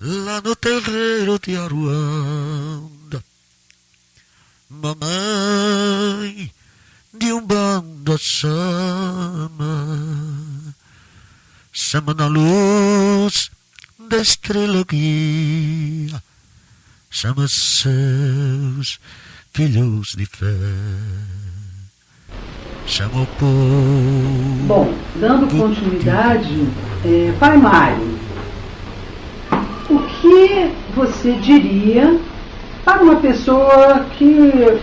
lá no terreiro de Aruanda. Mamãe de Umbanda chama na luz da estrela guia, chama seus filhos de fé, chama o povo. Bom, dando continuidade, Pai Mário, o que você diria para uma pessoa que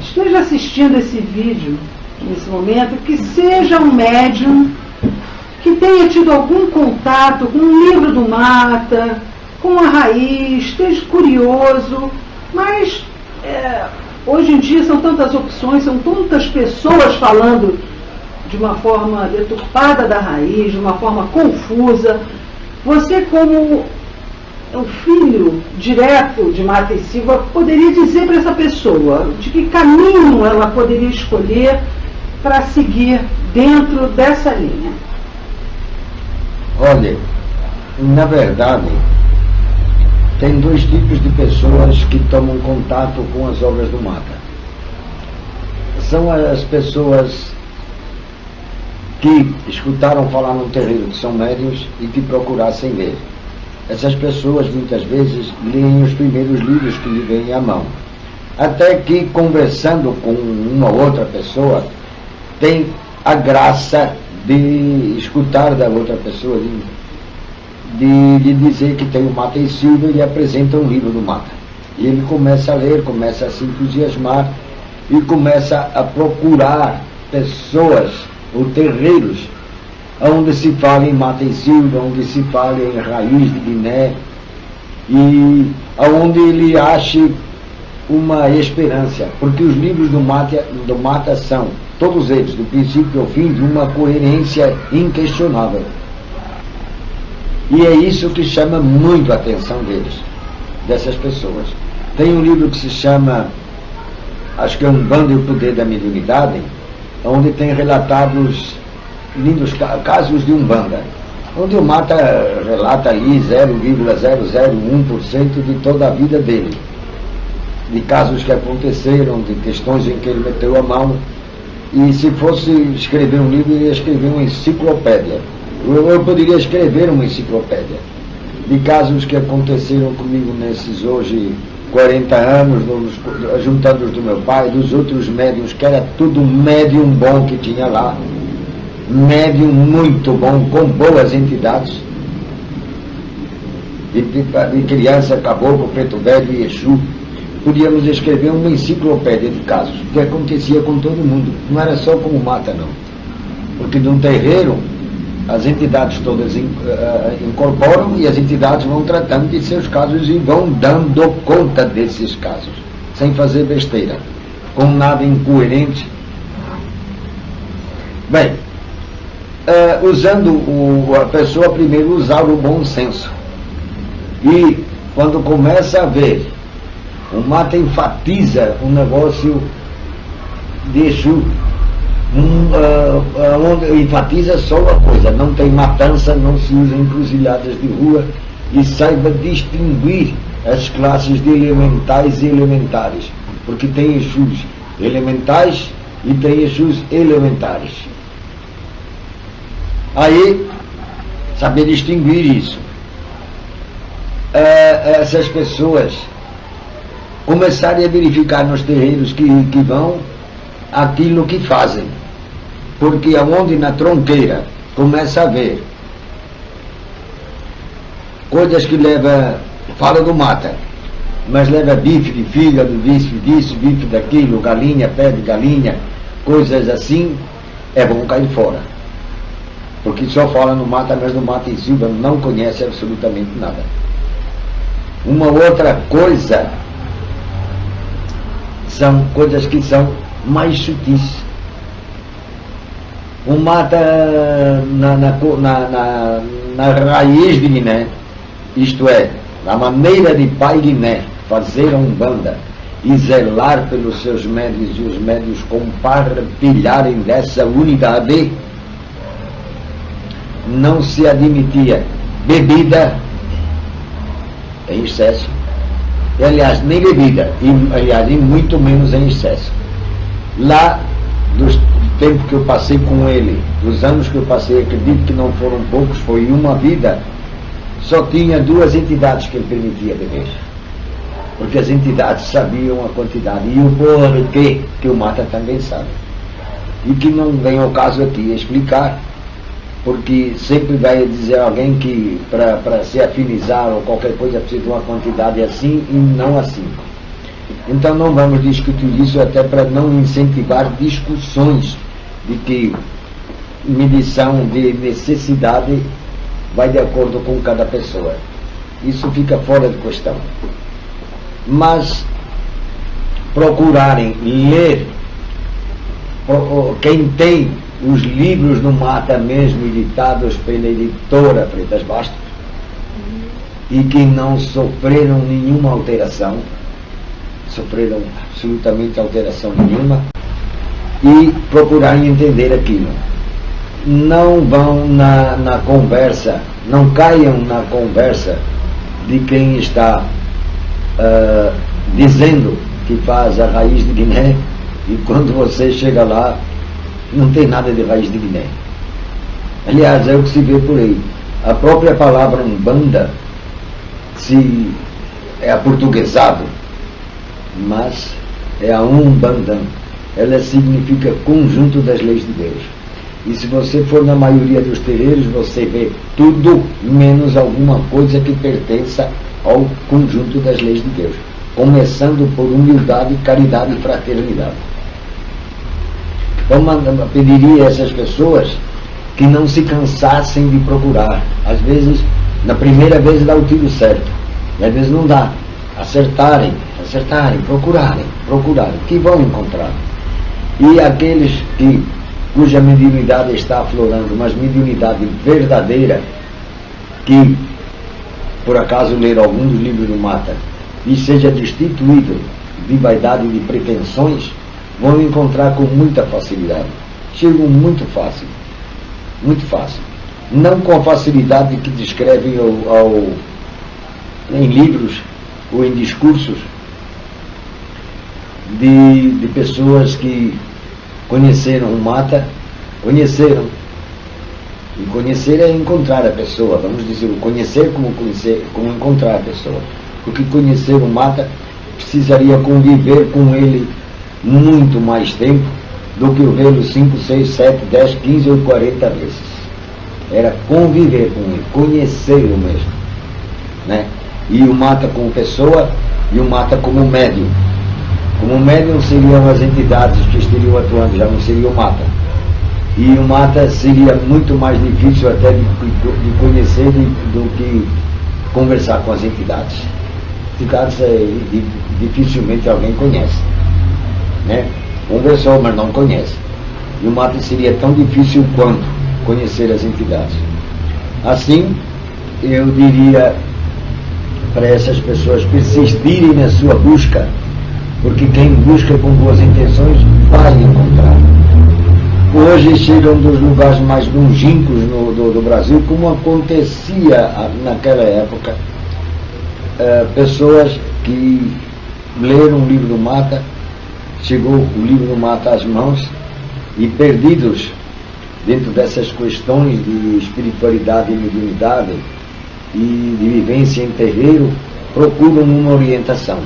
esteja assistindo esse vídeo nesse momento, que seja um médium, que tenha tido algum contato com o livro do Mata, com a raiz, esteja curioso, mas hoje em dia são tantas opções, são tantas pessoas falando de uma forma deturpada da raiz, de uma forma confusa. Você, como o filho direto de Mata e Silva, poderia dizer para essa pessoa de que caminho ela poderia escolher para seguir dentro dessa linha? Olha, na verdade, tem dois tipos de pessoas que tomam contato com as obras do Mata. São as pessoas que escutaram falar no terreiro que são médiuns e que procurassem ler. Essas pessoas muitas vezes leem os primeiros livros que lhe vêm à mão. Até que, conversando com uma outra pessoa, tem a graça de escutar da outra pessoa, de dizer que tem o Mata e Silva, e apresenta um livro do Mata. E ele começa a ler, começa a se entusiasmar e começa a procurar pessoas ou terreiros onde se fala em Mata e Silva, onde se fala em raiz de Guiné, e onde ele ache uma esperança, porque os livros do Mata são, todos eles, do princípio ao fim, de uma coerência inquestionável. E é isso que chama muito a atenção deles, dessas pessoas. Tem um livro que se chama, acho que é Umbanda e o Poder da Mediunidade, onde tem relatados lindos casos de Umbanda, onde o Mata relata ali 0,001% de toda a vida dele, de casos que aconteceram, de questões em que ele meteu a mão. E se fosse escrever um livro, ele ia escrever uma enciclopédia. Eu poderia escrever uma enciclopédia de casos que aconteceram comigo nesses hoje 40 anos, juntando os do meu pai, dos outros médiums, que era tudo médium bom que tinha lá, médium muito bom, com boas entidades, de criança, caboclo, preto velho e Exu. Podíamos escrever uma enciclopédia de casos, que acontecia com todo mundo, não era só com o Mata, não. Porque num terreiro, as entidades todas incorporam, e as entidades vão tratando de seus casos e vão dando conta desses casos, sem fazer besteira, com nada incoerente. Bem, a pessoa primeiro usar o bom senso, e quando começa a ver, o Mata enfatiza um negócio de Exu, onde enfatiza só uma coisa: não tem matança, não se usa encruzilhadas de rua, e saiba distinguir as classes de elementais e elementares, porque tem Exus elementais e tem Exus elementares. Aí, saber distinguir isso. Essas pessoas começarem a verificar nos terreiros que vão aquilo que fazem, porque aonde na tronqueira começa a ver coisas que fala do Mata, mas leva bife de fígado, bife disso, bife daquilo, galinha, pé de galinha, coisas assim, é bom cair fora, porque só fala no Mata, mas no Mata e Silva não conhece absolutamente nada. Uma outra coisa são coisas que são mais sutis. O Mata na raiz de Guiné, isto é, na maneira de Pai Guiné fazer a Umbanda e zelar pelos seus médios, e os médios compartilharem dessa unidade, não se admitia bebida, em excesso, e, aliás, nem bebida, e muito menos em excesso. Lá, dos tempos que eu passei com ele, dos anos que eu passei, acredito que não foram poucos, foi uma vida, só tinha 2 entidades que ele permitia beber. Porque as entidades sabiam a quantidade e o porquê, que o Mata também sabe. E que não vem ao caso aqui explicar, porque sempre vai dizer alguém que para se afinizar ou qualquer coisa precisa de uma quantidade assim e não assim. Então não vamos discutir isso, até para não incentivar discussões de que medição de necessidade vai de acordo com cada pessoa. Isso fica fora de questão. Mas procurarem ler, quem tem os livros do Mata mesmo editados pela editora Freitas Bastos e que não sofreram nenhuma alteração, sofreram absolutamente alteração nenhuma, e procurarem entender aquilo. Não vão na conversa, não caiam na conversa de quem está dizendo que faz a raiz de Guiné, e quando você chega lá não tem nada de raiz de Guiné. Aliás, é o que se vê por aí. A própria palavra Umbanda é aportuguesado, mas é a Umbanda. Ela significa conjunto das leis de Deus. E se você for na maioria dos terreiros, você vê tudo menos alguma coisa que pertença ao conjunto das leis de Deus, começando por humildade, caridade e fraternidade. Então pediria a essas pessoas que não se cansassem de procurar. Às vezes, na primeira vez dá o tiro certo, e às vezes não dá. Acertarem, procurarem, que vão encontrar. E aqueles cuja mediunidade está aflorando, mas mediunidade verdadeira, que por acaso ler algum dos livros do Mata e seja destituído de vaidade e de pretensões, vão encontrar com muita facilidade. Chegam muito fácil. Não com a facilidade que descrevem em livros ou em discursos de pessoas que conheceram o Mata, e conhecer é encontrar a pessoa, vamos dizer, o conhecer como encontrar a pessoa, porque conhecer o Mata precisaria conviver com ele muito mais tempo do que o vê-lo 5, 6, 7, 10, 15 ou 40 vezes. Era conviver com ele, conhecê-lo mesmo, né? E o Mata como pessoa e o Mata como médium. Como médium seriam as entidades que estariam atuando, já não seria o Mata. E o Mata seria muito mais difícil até de conhecer do que conversar com as entidades. Entidades dificilmente alguém conhece, né? Conversou, mas não conhece. E o Mata seria tão difícil quanto conhecer as entidades. Assim, eu diria para essas pessoas persistirem na sua busca, porque quem busca com boas intenções vai encontrar. Hoje chegam dos lugares mais longínquos do Brasil, como acontecia naquela época, pessoas que leram o livro do Mata, chegou o livro do Mata às mãos, e perdidos dentro dessas questões de espiritualidade e mediunidade e de vivência em terreiro, procuram uma orientação.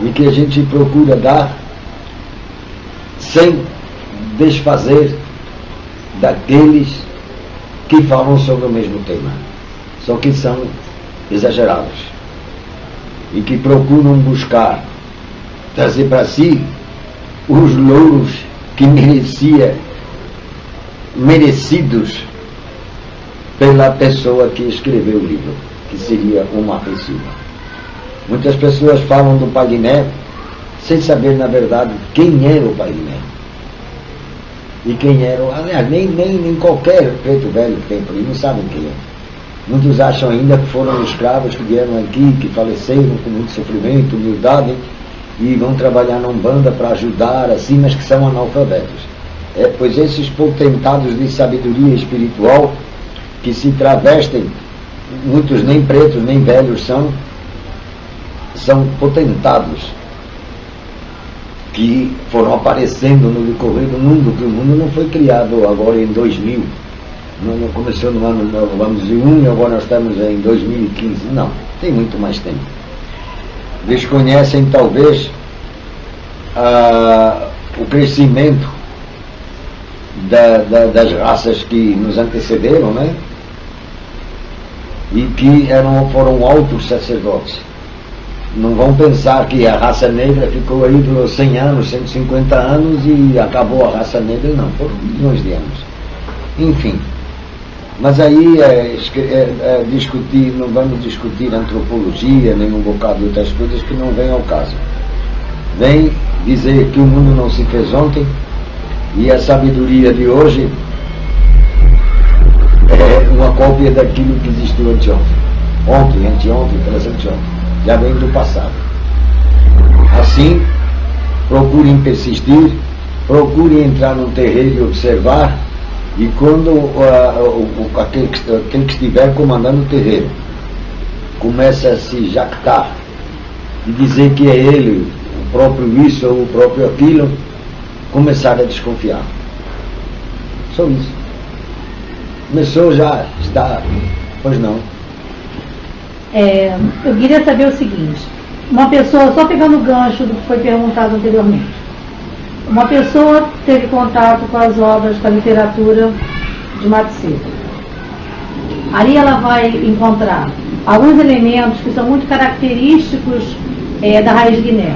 E que a gente procura dar sem desfazer daqueles que falam sobre o mesmo tema, só que são exagerados e que procuram buscar trazer para si os louros que merecidos pela pessoa que escreveu o livro, que seria o Mata Silva. Muitas pessoas falam do Pai Guiné sem saber, na verdade, quem era o Pai Guiné. E quem era, aliás, nem qualquer preto velho que tem por aí, não sabem quem é. Muitos acham ainda que foram escravos que vieram aqui, que faleceram com muito sofrimento, humildade, e vão trabalhar na Umbanda para ajudar, assim, mas que são analfabetos. Pois esses potentados de sabedoria espiritual, que se travestem, muitos nem pretos nem velhos são, são potentados que foram aparecendo no decorrer do mundo, que o mundo não foi criado agora em 2000, não começou no ano, vamos dizer, e agora nós estamos em 2015, não, tem muito mais tempo. Desconhecem talvez o crescimento das raças que nos antecederam, né? E que foram altos sacerdotes. Não vão pensar que a raça negra ficou aí por 100 anos, 150 anos e acabou a raça negra, não, foram milhões de anos. Enfim, mas aí discutir, não vamos discutir antropologia, nem um bocado de outras coisas que não vem ao caso. Vem dizer que o mundo não se fez ontem e a sabedoria de hoje é uma cópia daquilo que existiu anteontem, anteontem, anteontem. Já vem do passado. Assim, procurem persistir, procurem entrar num terreiro e observar, e quando aquele que estiver comandando o terreiro começa a se jactar e dizer que é ele, o próprio isso ou o próprio aquilo, começar a desconfiar. Só isso. Começou já, está, pois não. Eu queria saber o seguinte, uma pessoa, só pegando o gancho do que foi perguntado anteriormente, uma pessoa teve contato com as obras, com a literatura de Mato Seco. Ali ela vai encontrar alguns elementos que são muito característicos da raiz guiné,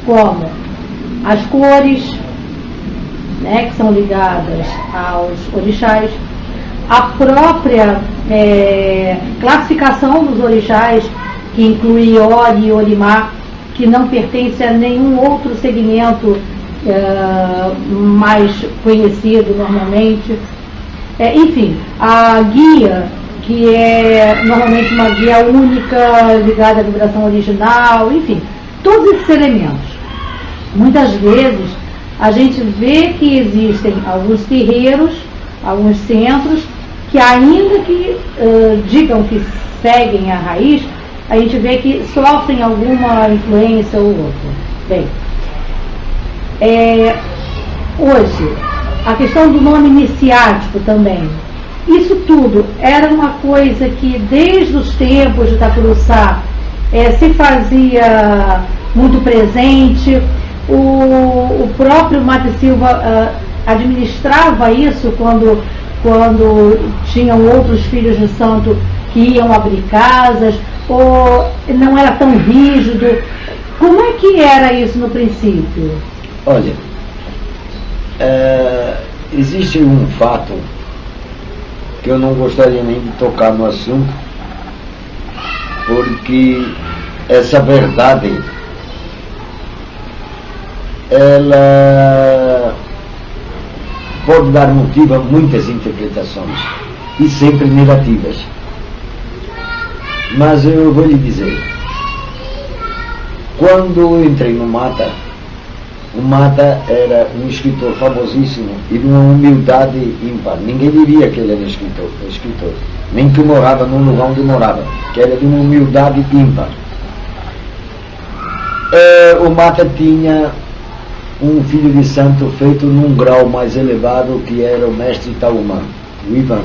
como as cores, né, que são ligadas aos orixás, a própria classificação dos orixás, que inclui Ori e Orimá, que não pertence a nenhum outro segmento mais conhecido normalmente. Enfim, a guia, que é normalmente uma guia única, ligada à vibração original, enfim, todos esses elementos. Muitas vezes a gente vê que existem alguns terreiros, alguns centros, que ainda que digam que seguem a raiz, a gente vê que sofrem alguma influência ou outra. Bem, hoje, a questão do nome iniciático também, isso tudo era uma coisa que desde os tempos de Itacuruçá se fazia muito presente. O próprio Mato Silva administrava isso quando tinham outros filhos de santo que iam abrir casas, ou não era tão rígido? Como é que era isso no princípio? Olha, existe um fato que eu não gostaria nem de tocar no assunto, porque essa verdade ela pode dar motivo a muitas interpretações, e sempre negativas. Mas eu vou lhe dizer, quando eu entrei no Mata, o Mata era um escritor famosíssimo e de uma humildade ímpar. Ninguém diria que ele era escritor, nem que morava num lugar onde morava, que era de uma humildade ímpar. O Mata tinha um filho de santo feito num grau mais elevado, que era o mestre Itaúma, o Ivan.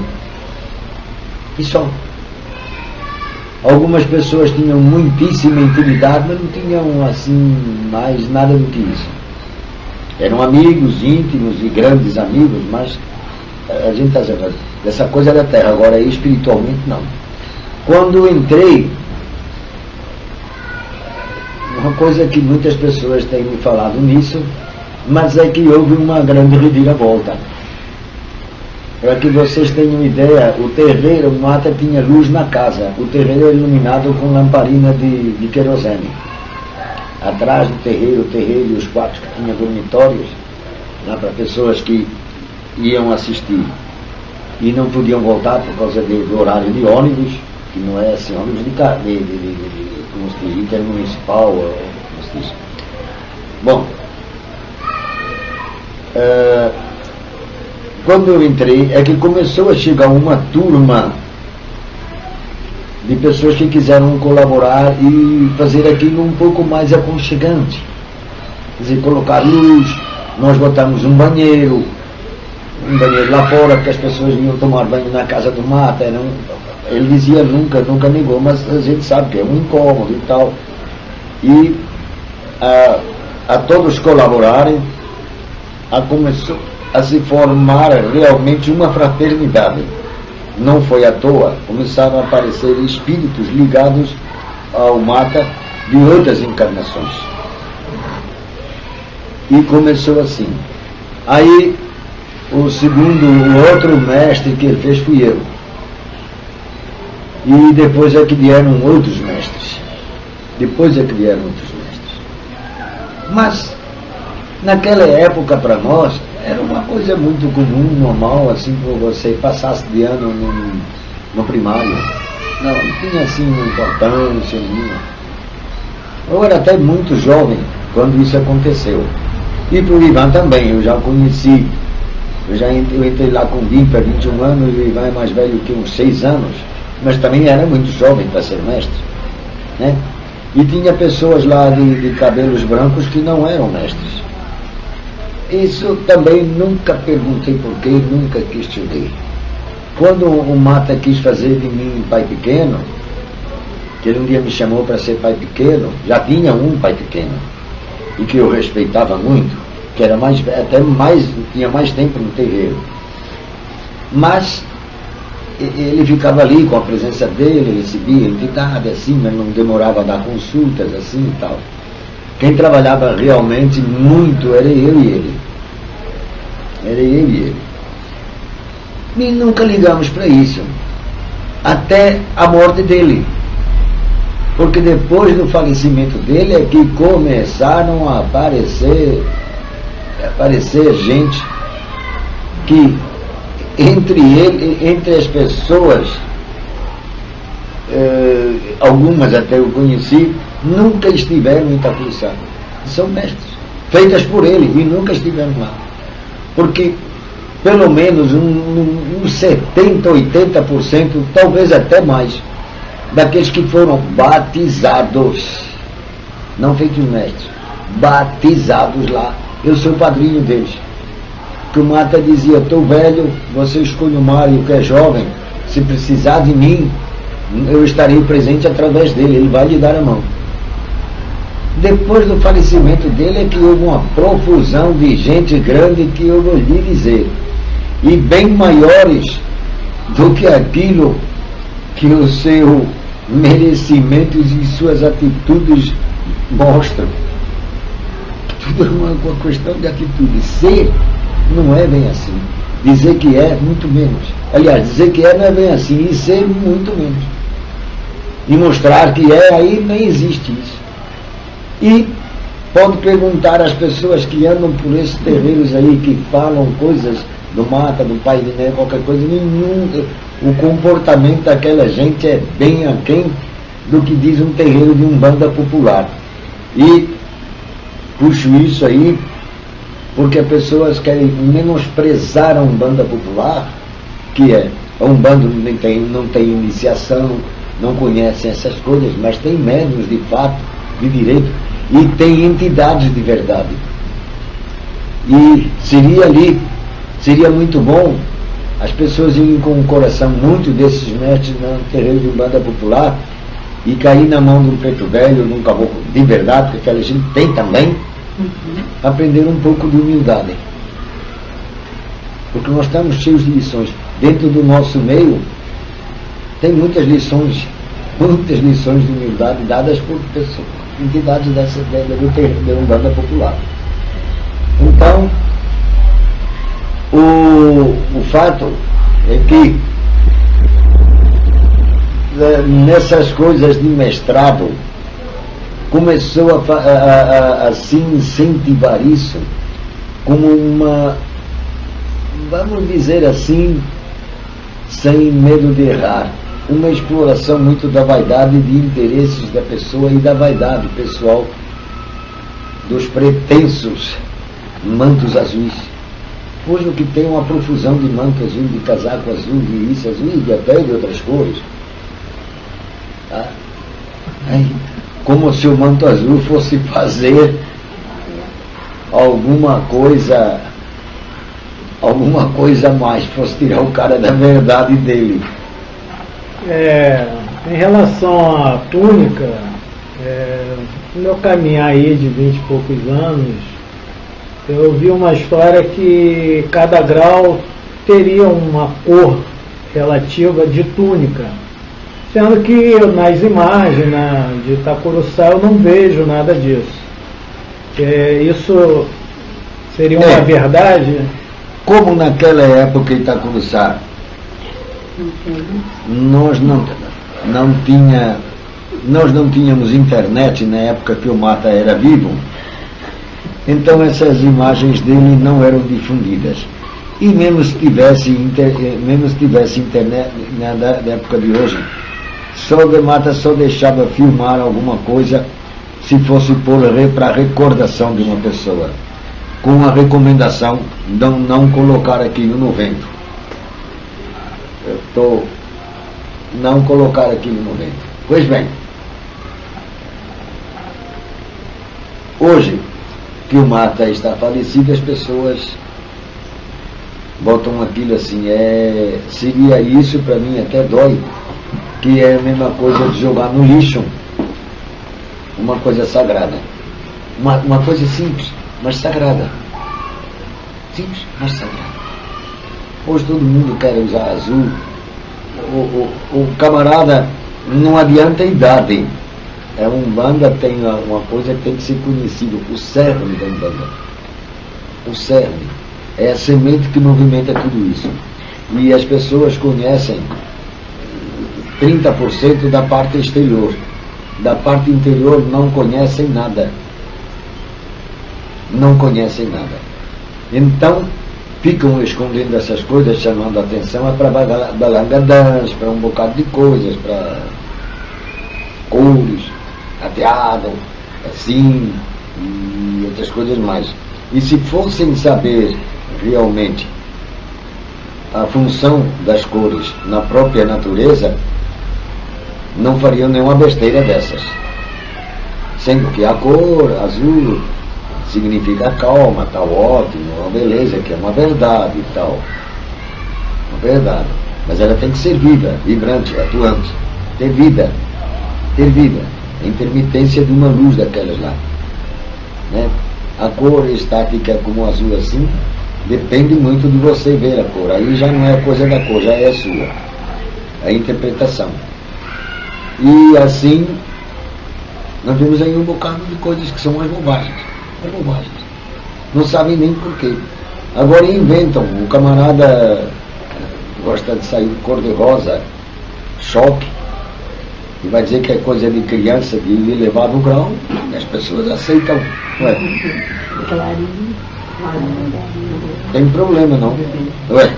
E só. Algumas pessoas tinham muitíssima intimidade, mas não tinham assim mais nada do que isso. Eram amigos íntimos e grandes amigos, mas a gente está dizendo, essa coisa da terra, agora espiritualmente não. Quando eu entrei, uma coisa que muitas pessoas têm me falado nisso, mas é que houve uma grande reviravolta. Para que vocês tenham ideia, o terreiro, o Mata tinha luz na casa. O terreiro era iluminado com lamparina de querosene. Atrás do terreiro, o terreiro e os quartos que tinha dormitórios, lá para pessoas que iam assistir e não podiam voltar por causa do horário de ônibus, que não é assim, ônibus como se diz, intermunicipal, como se diz. Bom, quando eu entrei, é que começou a chegar uma turma de pessoas que quiseram colaborar e fazer aquilo um pouco mais aconchegante. Quer dizer, colocar luz, nós botamos um banheiro lá fora, porque as pessoas iam tomar banho na casa do Mata. Ele dizia nunca negou, mas a gente sabe que é um incômodo e tal. E a todos colaborarem, começou a se formar realmente uma fraternidade. Não foi à toa, começaram a aparecer espíritos ligados ao Mata de outras encarnações. E começou assim. Aí, o outro mestre que ele fez fui eu. E depois é que vieram outros mestres. Mas, naquela época, para nós, era uma coisa muito comum, normal, assim, como você passasse de ano no primário. Não tinha, assim, importância nenhuma. Eu era até muito jovem quando isso aconteceu. E para o Ivan também, eu já conheci. Eu entrei lá com 20 para 21 anos, o Ivan é mais velho que uns 6 anos, mas também era muito jovem para ser mestre, né? E tinha pessoas lá de cabelos brancos que não eram mestres. Isso também nunca perguntei porquê, nunca questionei. Quando o Mata quis fazer de mim pai pequeno, que ele um dia me chamou para ser pai pequeno, já tinha um pai pequeno, e que eu respeitava muito, que era tinha mais tempo no terreiro. Mas ele ficava ali com a presença dele, recebia entidade assim, mas não demorava a dar consultas assim e tal. Quem trabalhava realmente muito era eu e ele. E nunca ligamos para isso, até a morte dele. Porque depois do falecimento dele é que começaram a aparecer gente que entre as pessoas, algumas até eu conheci, nunca estiveram em Itapuruçá. São mestres, feitas por ele, e nunca estiveram lá. Porque pelo menos uns 70%, 80%, talvez até mais, daqueles que foram batizados, não feitos mestres, batizados lá, eu sou padrinho deles. Que o Mata dizia: estou velho, você escolhe o Mário que é jovem, se precisar de mim, eu estarei presente através dele, ele vai lhe dar a mão. Depois do falecimento dele é que houve uma profusão de gente grande, que eu vou lhe dizer, e bem maiores do que aquilo que o seu merecimento e suas atitudes mostram. Tudo é uma questão de atitude. Ser não é bem assim. Dizer que é, muito menos. Aliás, dizer que é não é bem assim, e ser muito menos. E mostrar que é, aí nem existe isso. E pode perguntar às pessoas que andam por esses terreiros aí, que falam coisas do Mata, do Pai de Né, qualquer coisa, o comportamento daquela gente é bem aquém do que diz um terreiro de Umbanda popular. E puxo isso aí porque as pessoas querem menosprezar a Umbanda popular, que é a Umbanda não tem iniciação, não conhecem essas coisas, mas tem médiuns de fato, de direito, e tem entidades de verdade. E seria muito bom as pessoas irem com o coração, muito desses mestres no terreiro de Umbanda popular, e cair na mão de um preto velho, de um caboclo de verdade, porque aquela gente tem também, aprender um pouco de humildade. Porque nós estamos cheios de lições. Dentro do nosso meio, tem muitas lições de humildade dadas por pessoas, entidades do terreiro de Umbanda popular. Então, o fato é que nessas coisas de mestrado começou a se incentivar isso como uma, vamos dizer assim, sem medo de errar, uma exploração muito da vaidade, de interesses da pessoa e da vaidade pessoal, dos pretensos mantos azuis. Hoje o que tem uma profusão de manto azul, de casaco azul, de isso azul e até de outras cores. Tá? Aí, como se o manto azul fosse fazer alguma coisa a mais, fosse tirar o cara da verdade dele. Em relação à túnica, no meu caminhar aí de 20 e poucos anos, eu vi uma história que cada grau teria uma cor relativa de túnica, sendo que nas imagens de Itacuruçá eu não vejo nada disso. Isso seria uma verdade? Como naquela época em Itacuruçá nós não tínhamos internet na época que o Mata era vivo, então essas imagens dele não eram difundidas. E mesmo se tivesse internet na época de hoje, só o Mata só deixava filmar alguma coisa se fosse para recordação de uma pessoa, com a recomendação de não colocar aquilo no vento. Não colocar aquilo no vento. Pois bem, hoje que o Mata está falecido, as pessoas botam aquilo assim, seria isso, para mim até dói, que é a mesma coisa de jogar no lixo uma coisa sagrada, uma coisa simples, mas sagrada. Simples, mas sagrada. Hoje todo mundo quer usar azul. O camarada, não adianta a idade. A Umbanda tem uma coisa que tem que ser conhecida, o cerne da Umbanda. O cerne é a semente que movimenta tudo isso. E as pessoas conhecem 30% da parte exterior. Da parte interior não conhecem nada. Não conhecem nada. Então, ficam escondendo essas coisas, chamando a atenção para balangadãs, para um bocado de coisas, para cores, cateado, assim, e outras coisas mais. E se fossem saber realmente a função das cores na própria natureza, não fariam nenhuma besteira dessas. Sendo que a cor azul significa calma, tal, ótimo, uma beleza, que é uma verdade e tal. Uma verdade. Mas ela tem que ser viva, vibrante, atuante. Ter vida. Ter vida. A intermitência de uma luz daquelas lá. Né? A cor estática como o azul assim, depende muito de você ver a cor. Aí já não é a coisa da cor, já é a sua. A interpretação. E assim, nós vemos aí um bocado de coisas que são umas bobagens. É bobagens. Não sabem nem porquê. Agora inventam. O camarada gosta de sair cor-de-rosa, choque, e vai dizer que é coisa de criança, de elevado grau, e as pessoas aceitam. Ué. Tem problema não. Ué.